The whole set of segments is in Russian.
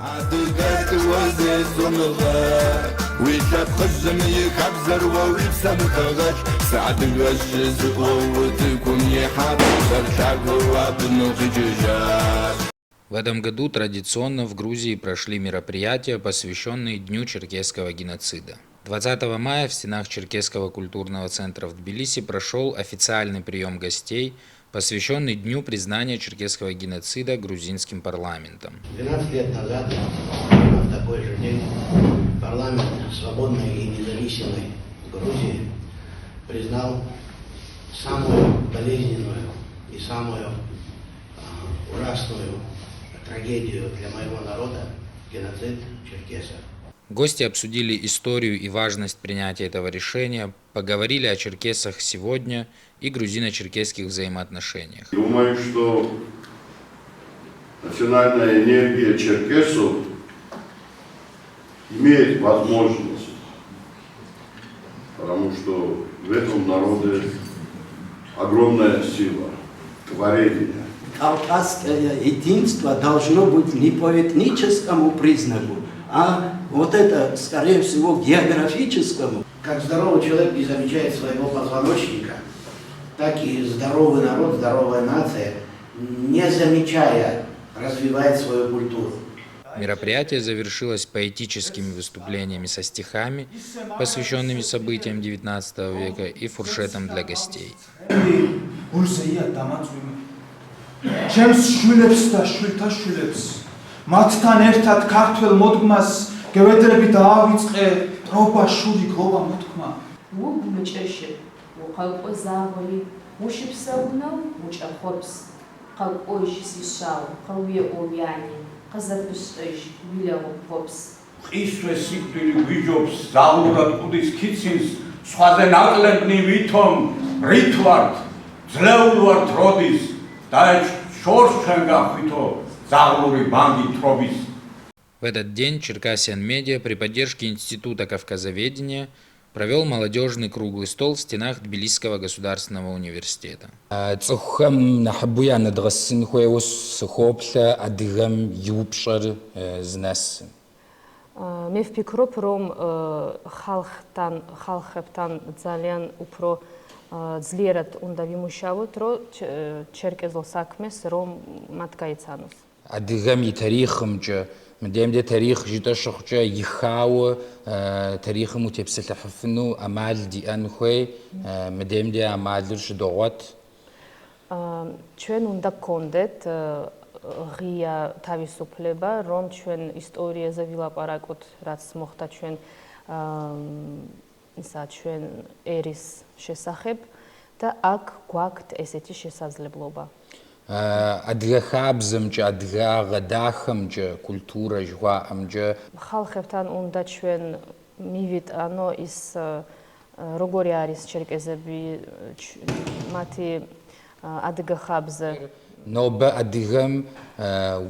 В этом году традиционно в Грузии прошли мероприятия, посвященные Дню черкесского геноцида. 20 мая в стенах Черкесского культурного центра в Тбилиси прошел официальный прием гостей, посвященный Дню признания черкесского геноцида грузинским парламентом. 12 лет назад, в такой же день, парламент свободной и независимой Грузии признал самую болезненную и самую ужасную трагедию для моего народа – геноцид черкесов. Гости обсудили историю и важность принятия этого решения, поговорили о черкесах сегодня и грузино-черкесских взаимоотношениях. Думаю, что национальная энергия черкесов имеет возможность, потому что в этом народе огромная сила, творение. Кавказское единство должно быть не по этническому признаку, а вот это, скорее всего, географическому. Как здоровый человек не замечает своего позвоночника, так и здоровый народ, здоровая нация, не замечая, развивает свою культуру. Мероприятие завершилось поэтическими выступлениями со стихами, посвященными событиям XIX века, и фуршетом для гостей. ჩემს შვილებს და შვილთა შვილებს მათთან ერთად ქართველ მოდგმას გევედრები დაავიწყე ტრობა შური გლობა მოთქმა უგმჭეში უყალყო ზაღოლი უშიფსაუნავ უჭახორს ყალყოიშის ისავ ყავიე ოვიანი ყაზატბსტეშ ვილაო ფობს ყისვე სიკვდილი გვიჯობს ზაღლურად ყუდის ქიცინს სხვაზე ნაკლებნი ვითომ რითვართ ძლეულვართ როდის В этот день Черкасиан Медиа при поддержке Института Кавказоведения провел молодежный круглый стол в стенах Тбилисского государственного университета. მე ვფიქრობ, რომ ხალხებთან ძალიან უფრო ძლიერად უნდა ვიმუშაოთ, რომ ჩერკეზულ საქმეს რომ მათ გაიცანოს. Адыгэм и тарихымча, мдемде тарих житошохча ихау, тарихым утепсэлъыхьыфыну амал диан хуей, мдемде амалыр шыдогъот. ჩვენ უნდა გქონდეთ ღია თავისუფლება, რომ ჩვენ ისტორიაზე ვილაპარაკოთ, რაც მოხდა ჩვენ ჩვენ ერის შესახებ და აქ გვაქვთ ესეთი შესაძლებლობა. Адыгэ ხაბზымча, адыгэ გადახымча, კულტურა ჟვაამча. ხალხებთან უნდა ჩვენ მივიტანო ის როგორი არის ჩერკეზები, მათი адыгэ ხაბზე. ნობა адыгэм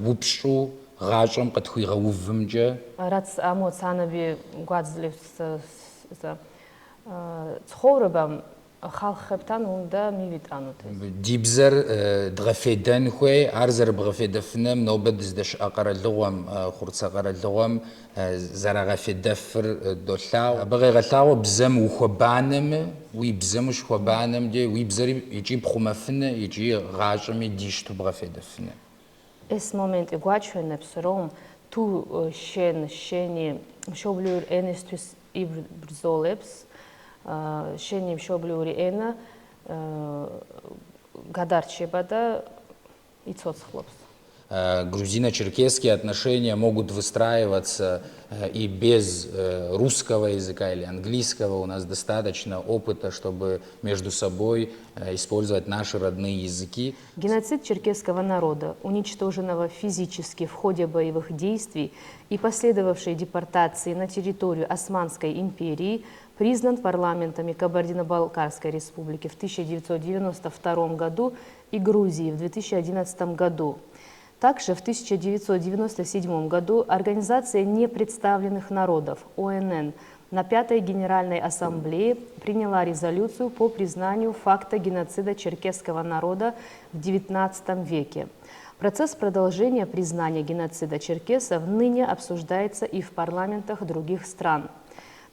упшу ღაშომ ყთვიღაუვმча. რაც ამოცანები გვაძლევს ცხოვრებამ ხალხებთან უნდა მივიტანოთ ეს. დიბზერ დღეფედან ხუე არზერ ბღეფედაფნემ ნობედზდაშ აყარალღვამ ხურცაყარალღვამ ზარაღაფედაფრ დოლაუ ბღეღალაუ ბზემ უხბანემ უი ბზემ უხბანემ დი უი ბზერი იჭი ბხუმაფნე იჭი ღაშმი დიშტ ბღეფედაფნე. ეს მომენტი გვაჩვენებს, რომ თუ შენი მშობლიური ენისთვის იბრძოლებს, შენი მშობლიური ენა გადარჩება და იცოცხლობს. Грузино-черкесские отношения могут выстраиваться и без русского языка или английского. У нас достаточно опыта, чтобы между собой использовать наши родные языки. Геноцид черкесского народа, уничтоженного физически в ходе боевых действий и последовавшей депортации на территорию Османской империи, признан парламентами Кабардино-Балкарской республики в 1992 году и Грузии в 2011 году. Также в 1997 году Организация непредставленных народов ОНН на 5-й Генеральной Ассамблее приняла резолюцию по признанию факта геноцида черкесского народа в XIX веке. Процесс продолжения признания геноцида черкесов ныне обсуждается и в парламентах других стран.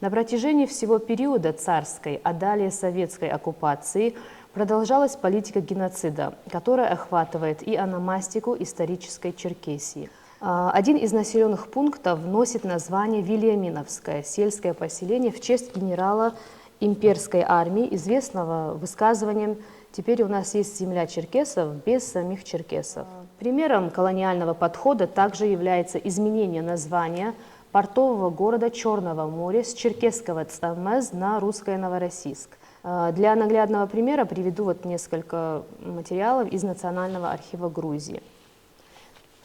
На протяжении всего периода царской, а далее советской оккупации продолжалась политика геноцида, которая охватывает и ономастику исторической Черкесии. Один из населенных пунктов носит название Вильяминовское, сельское поселение в честь генерала имперской армии, известного высказыванием «Теперь у нас есть земля черкесов без самих черкесов». Примером колониального подхода также является изменение названия портового города Черного моря с черкесского Цамез на русское Новороссийск. Для наглядного примера приведу несколько материалов из Национального архива Грузии.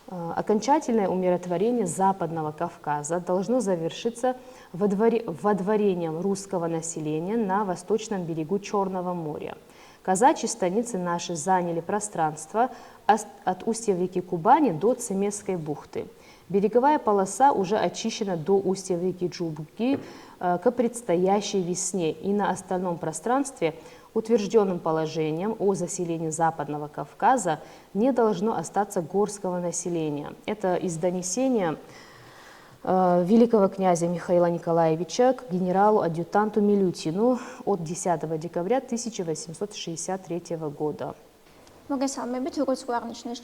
Окончательное умиротворение Западного Кавказа должно завершиться водворением русского населения на восточном берегу Черного моря. Казачьи станицы наши заняли пространство от устья реки Кубани до Цемесской бухты. Береговая полоса уже очищена до устья реки Джубги к предстоящей весне, и на остальном пространстве утвержденным положением о заселении Западного Кавказа не должно остаться горского населения. Это из донесения великого князя Михаила Николаевича к генералу-адъютанту Милютину от 10 декабря 1863 года. მოგესალმებით, როგორც გვაღნიშნეს,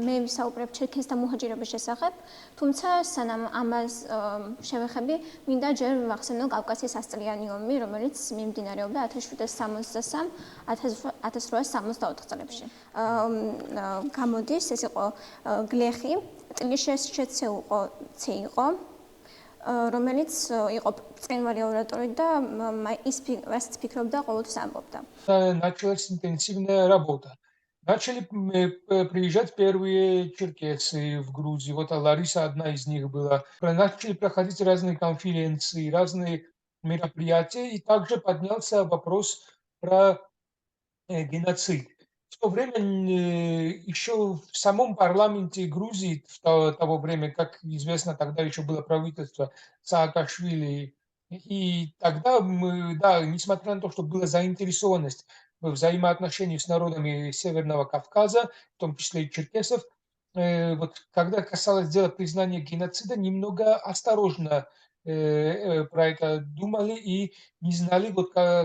მე ვისაუბრებ ჩერქეზთა მუჰაჯირების შესახებ, თუმცა სანამ ამას შევეხები, მინდა ჯერ ვახსენო კავკასიის 100-წლიანი ომი, რომელიც მიმდინარეობდა 1763-1864 წლებში. გამოდის, ეს იყო გლეხი, წლის შეცეულყო ცე იყო, რომელიც იყო ბრწყინვალე ორატორი და ის რასაც ფიქრობდა, ყოველთვის ამბობდა. Началась интенсивная работа. Начали приезжать первые черкесы в Грузию. Вот Лариса одна из них была. Начали проходить разные конференции, разные мероприятия. И также поднялся вопрос про геноцид. В то время еще в самом парламенте Грузии, в того времени, как известно, тогда еще было правительство Саакашвили. И тогда, несмотря на то, что была заинтересованность в взаимоотношениях с народами Северного Кавказа, в том числе и черкесов, когда касалось дела признания геноцида, немного осторожно про это думали и не знали,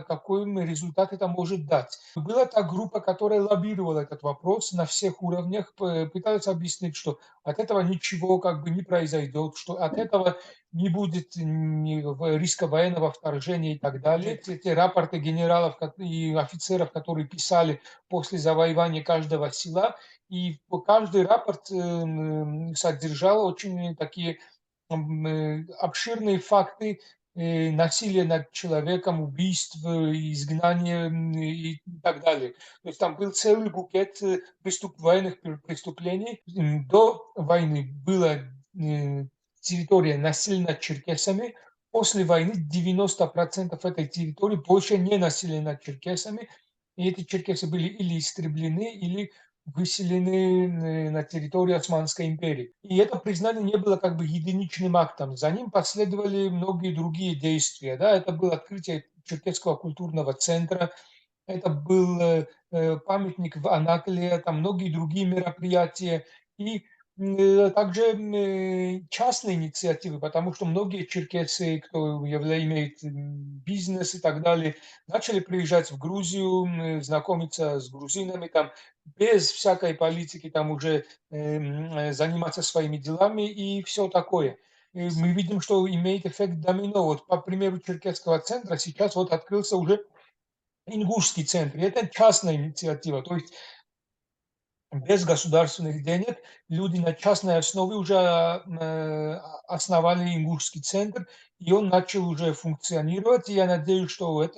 какой результат это может дать. Была та группа, которая лоббировала этот вопрос на всех уровнях, пыталась объяснить, что от этого ничего не произойдет, что от этого не будет риска военного вторжения и так далее. Эти рапорты генералов и офицеров, которые писали после завоевания каждого села, и каждый рапорт содержал очень такие обширные факты насилия над человеком, убийств, изгнания и так далее. То есть там был целый букет военных преступлений. До войны была территория населена черкесами. После войны 90% этой территории больше не населена черкесами. И эти черкесы были или истреблены, или выселены на территорию Османской империи. И это признание не было единичным актом. За ним последовали многие другие действия. Да? Это было открытие Черкесского культурного центра, это был памятник в Анакле, там многие другие мероприятия. И также частные инициативы, потому что многие черкесы, кто имеет бизнес и так далее, начали приезжать в Грузию, знакомиться с грузинами, там без всякой политики, там уже заниматься своими делами и все такое. И мы видим, что имеет эффект домино. Вот по примеру Черкесского центра сейчас открылся уже Ингушский центр. И это частная инициатива, то есть без государственных денег люди на частной основе уже основали Ингушский центр, и он начал уже функционировать. И я надеюсь, что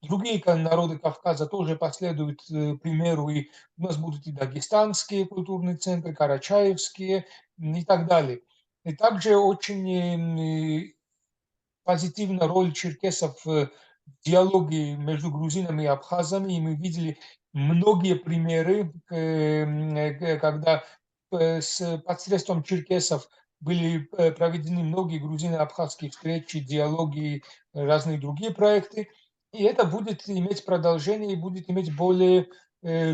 другие народы Кавказа тоже последуют примеру, и у нас будут и дагестанские культурные центры, карачаевские и так далее. И также очень позитивна роль черкесов в диалоге между грузинами и абхазами, и мы видели многие примеры, когда с посредством черкесов были проведены многие грузино-абхазские встречи, диалоги, разные другие проекты. И это будет иметь продолжение и будет иметь более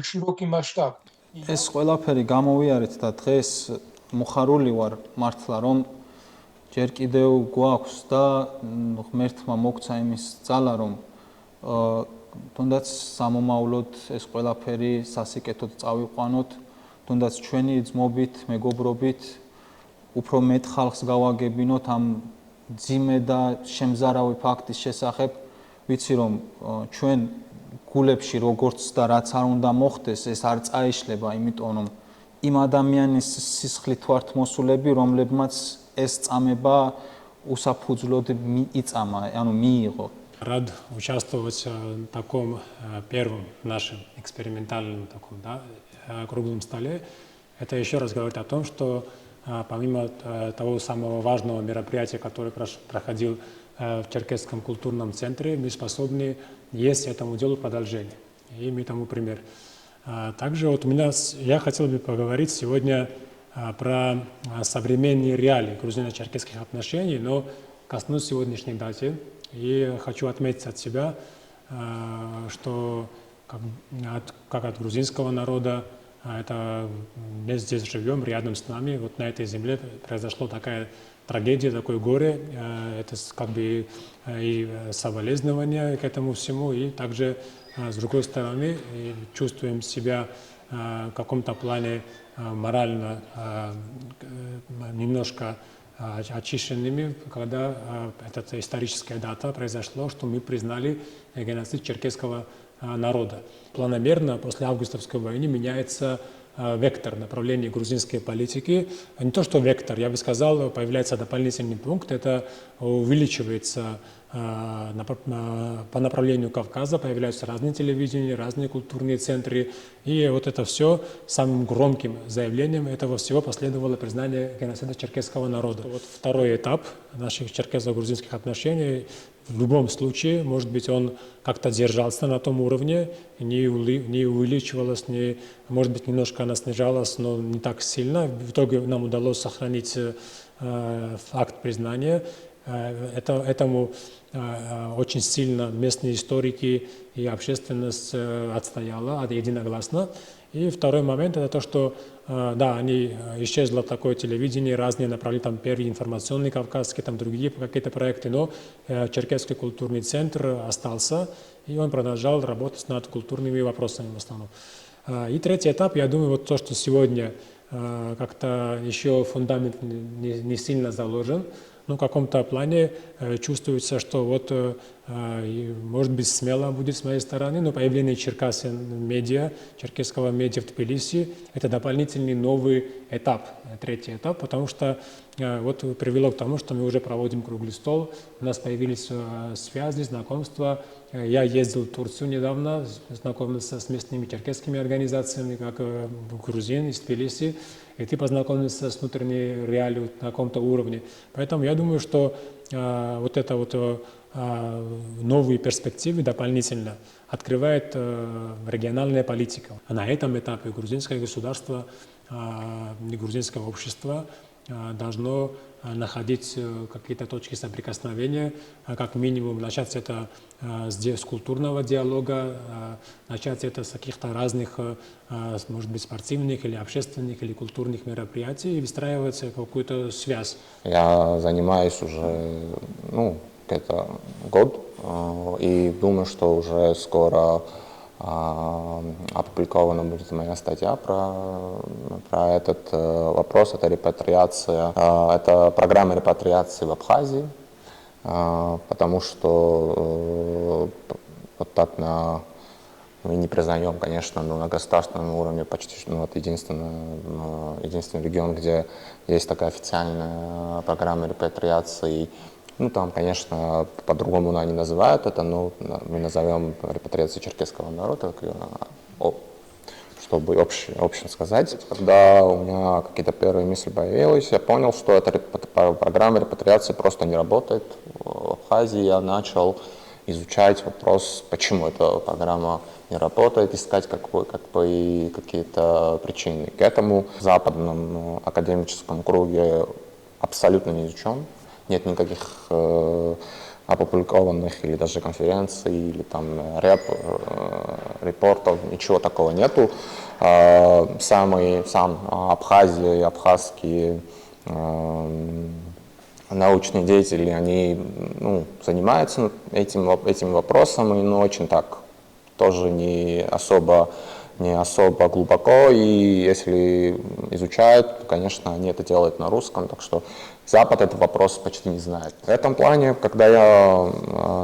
широкий масштаб. ეს ყველაფერი გამოვიარეთ და დღეს მოხარული ვარ მართლა რომ ჯერ კიდევ გვაქვს და ღმერთმა მოგცა იმის ძალა რომ თუნდაც სამომავლოდ ეს ყველაფერი სასიკეთოდ წავიყვანოთ, თუნდაც ჩვენი ძმობით, მეგობრობით უფრო მეტ ხალხს გავაგებინოთ ამ ძიმე და შემზარავი ფაქტის შესახებ, ვიცი რომ ჩვენ გულებში როგორც და რაც არ უნდა მოხდეს, ეს არ წაიშლება, იმიტომ რომ იმ ადამიანის სისხლით ვართ მოსულები, რომლებმაც ეს წამება უსაფუძვლოდ იწამა, ანუ მიიღო. Рад участвовать в таком первом нашем экспериментальном таком, да, круглом столе. Это еще раз говорит о том, что помимо того самого важного мероприятия, которое проходил в Черкесском культурном центре, мы способны есть этому делу продолжение. И мы тому пример. Также вот я хотел бы поговорить сегодня про современные реалии грузино-черкесских отношений, но коснусь сегодняшней даты. И хочу отметить от себя, что как от грузинского народа, мы здесь живем рядом с нами, вот на этой земле произошла такая трагедия, такое горе, это как бы и соболезнования к этому всему, и также с другой стороны чувствуем себя в каком-то плане морально немножко очищенными, когда эта историческая дата произошла, что мы признали геноцид черкесского народа. Планомерно после августовской войны меняется вектор направления грузинской политики. Не то, что вектор, я бы сказал, появляется дополнительный пункт, это увеличивается по направлению Кавказа, появляются разные телевидения, разные культурные центры. И вот это все самым громким заявлением этого всего последовало признание геноцида черкесского народа. Вот второй этап наших черкесо-грузинских отношений. В любом случае, может быть, он как-то держался на том уровне, не увеличивалось, может быть, немножко она снижалась, но не так сильно. В итоге нам удалось сохранить факт признания. Этому очень сильно местные историки и общественность отстояла единогласно. И второй момент это то, что да, они исчезло такое телевидение, разные направления, там первый информационный кавказский, там другие какие-то проекты, но Черкесский культурный центр остался, и он продолжал работать над культурными вопросами в основном. И третий этап, я думаю, вот то, что сегодня как-то еще фундамент не сильно заложен, но в каком-то плане чувствуется, что вот, может быть, смело будет с моей стороны, но появление черкесского медиа в Тбилиси – это дополнительный новый этап, третий этап, потому что вот привело к тому, что мы уже проводим круглый стол, у нас появились связи, знакомства. Я ездил в Турцию недавно, знакомился с местными черкесскими организациями, как грузин из Тбилиси, и ты познакомился с внутренней реалией на каком-то уровне. Поэтому я думаю, что вот это вот новые перспективы дополнительно открывает региональная политика. А на этом этапе грузинское государство, грузинское общество должно находить какие-то точки соприкосновения, как минимум начать это с культурного диалога, начать это с каких-то разных, может быть, спортивных или общественных или культурных мероприятий и выстраивать какую-то связь. Я занимаюсь уже, где-то год, и думаю, что уже скоро опубликована будет моя статья про этот вопрос. Это репатриация, это программа репатриации в Абхазии, потому что вот так мы не признаем, конечно, но на государственном уровне почти вот единственный регион, где есть такая официальная программа репатриации. Там, конечно, по-другому они называют это, но мы назовем репатриацией черкесского народа, чтобы общем сказать. Когда у меня какие-то первые мысли появились, я понял, что эта программа репатриации просто не работает в Абхазии. Я начал изучать вопрос, почему эта программа не работает, искать какие-то причины. К этому в западном академическом круге абсолютно не изучен. Нет никаких опубликованных или даже конференций, или там репортов, ничего такого нету. Сам Абхазия и абхазские научные деятели, они занимаются этим вопросом, но очень так, тоже не особо глубоко, и если изучают, то, конечно, они это делают на русском, так что Запад этот вопрос почти не знает. В этом плане, когда я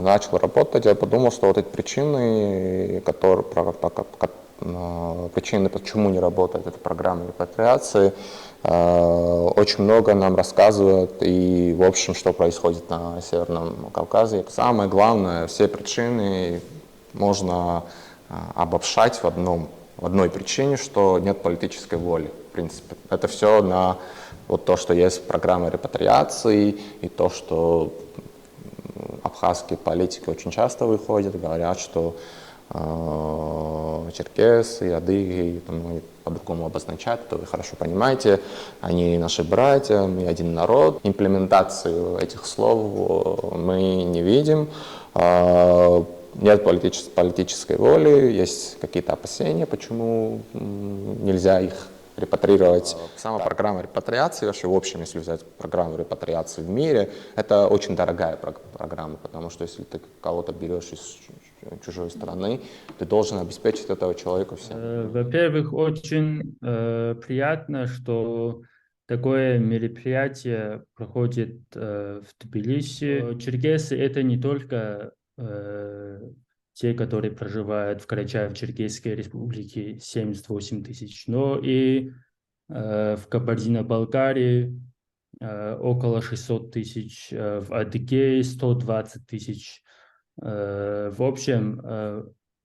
начал работать, я подумал, что вот эти причины, почему не работает эта программа репатриации, очень много нам рассказывают, и, в общем, что происходит на Северном Кавказе. Самое главное, все причины можно обобщать в одной причине, что нет политической воли, в принципе. Это все на вот то, что есть программа репатриации, и то, что абхазские политики очень часто выходят, говорят, что черкесы, адыги, по-другому обозначают, это вы хорошо понимаете, они наши братья, мы один народ. Имплементацию этих слов мы не видим. Нет политической воли, есть какие-то опасения, почему нельзя их репатрировать. Сама программа репатриации, вообще в общем, если взять программу репатриации в мире, это очень дорогая программа, потому что если ты кого-то берешь из чужой страны, ты должен обеспечить этого человека всем. Во-первых, очень приятно, что такое мероприятие проходит в Тбилиси. Черкесы — это не только те, которые проживают в Карачаево-Черкесской республике, 78 тысяч, но и в Кабардино-Балкарии около 600 тысяч, в Адыгее 120 тысяч. В общем,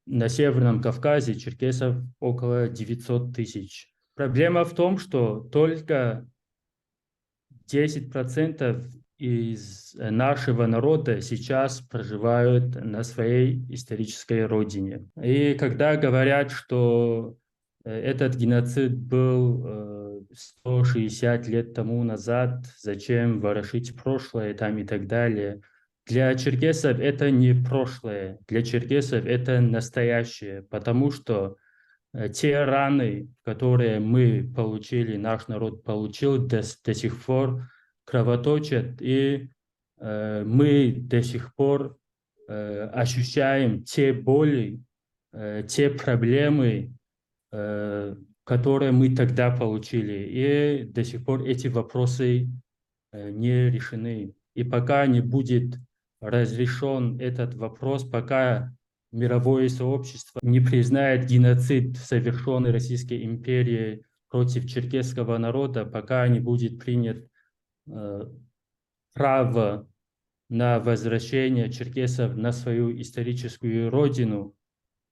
на Северном Кавказе черкесов около 900 тысяч. Проблема в том, что только 10% из нашего народа сейчас проживают на своей исторической родине. И когда говорят, что этот геноцид был 160 лет тому назад, зачем ворошить прошлое там и так далее, для черкесов это не прошлое, для черкесов это настоящее, потому что те раны, которые мы получили, наш народ получил, до сих пор кровоточат, и мы до сих пор ощущаем те боли, те проблемы, которые мы тогда получили, и до сих пор эти вопросы не решены. И пока не будет разрешен этот вопрос, пока мировое сообщество не признает геноцид, совершенный Российской империей против черкесского народа, пока не будет принят право на возвращение черкесов на свою историческую родину,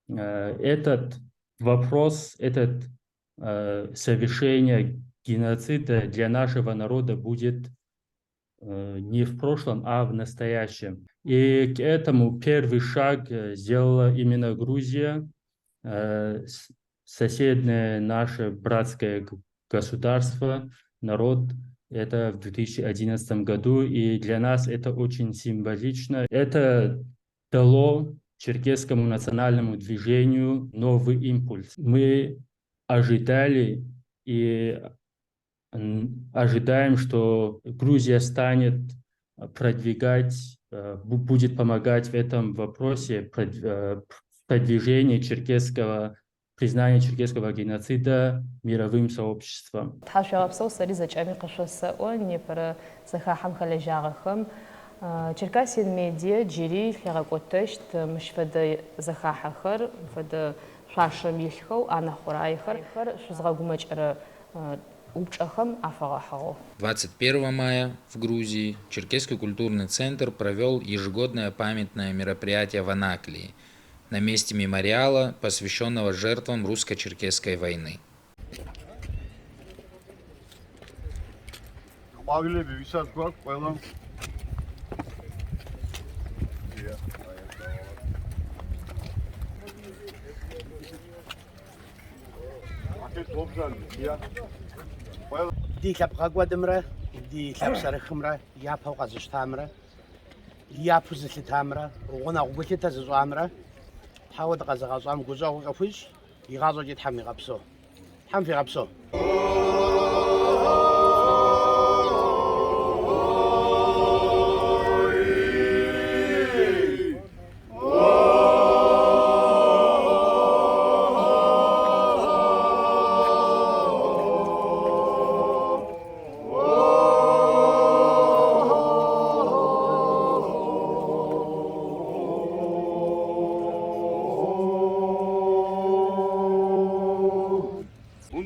этот вопрос, совершение геноцида для нашего народа будет не в прошлом, а в настоящем. И к этому первый шаг сделала именно Грузия, соседнее наше братское государство, народ. Это в 2011 году, и для нас это очень символично. Это дало черкесскому национальному движению новый импульс. Мы ожидали и ожидаем, что Грузия станет продвигать, будет помогать в этом вопросе продвижения признания черкесского геноцида мировым сообществом. Черкасин медиа джири хляракотешт мышфэдэ зэхахьэхэр фэдэ шашэм илъхэу анахъурайхэр шъузгъэгумэкӏэрэ упчӏэхэм афэгъэхьыгъэх. 21 мая в Грузии Черкесский культурный центр провел ежегодное памятное мероприятие в Анаклии на месте мемориала, посвященного жертвам русско-черкесской войны. ди лъэпкъэгуэдымрэ, ди лъэпсэрыхымрэ япэу къэзыщтамрэ Япуз лъытамрэ, гъунэгъу гулъытэ зыщӏамрэ, тхьэуэ дыкъэзыгъэщӏам гущӏэгъу къыхуищӏ, игъащӏэкӏи Тхьэм игъэпсо. Тхьэм фигъэпсо.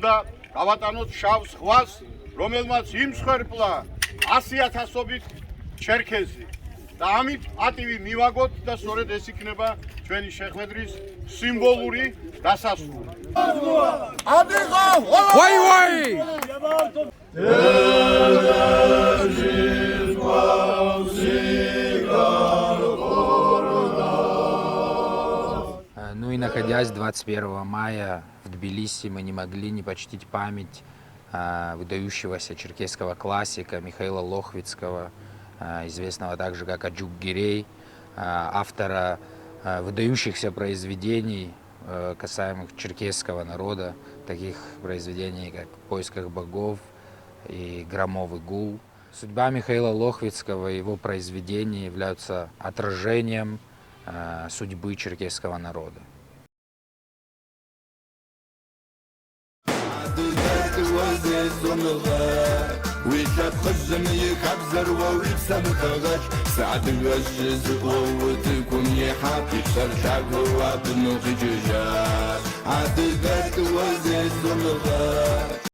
უნდა გავატანოთ შავ ზღვას, რომელმაც იმსხვერპლა 100,000-ობით ჩერქეზი. და ამით პატივი მივაგოთ და სწორედ ეს იქნება ჩვენი შეხვედრის სიმბოლური დასასრული. Ვაი ვაი! Ну и находясь 21 мая в Тбилиси, мы не могли не почтить память выдающегося черкесского классика Михаила Лохвицкого, известного также как Аджук-Гирей, автора выдающихся произведений, касаемых черкесского народа, таких произведений, как «В поисках богов» и «Громовый гул». Судьба Михаила Лохвицкого и его произведения являются отражением судьбы черкесского народа.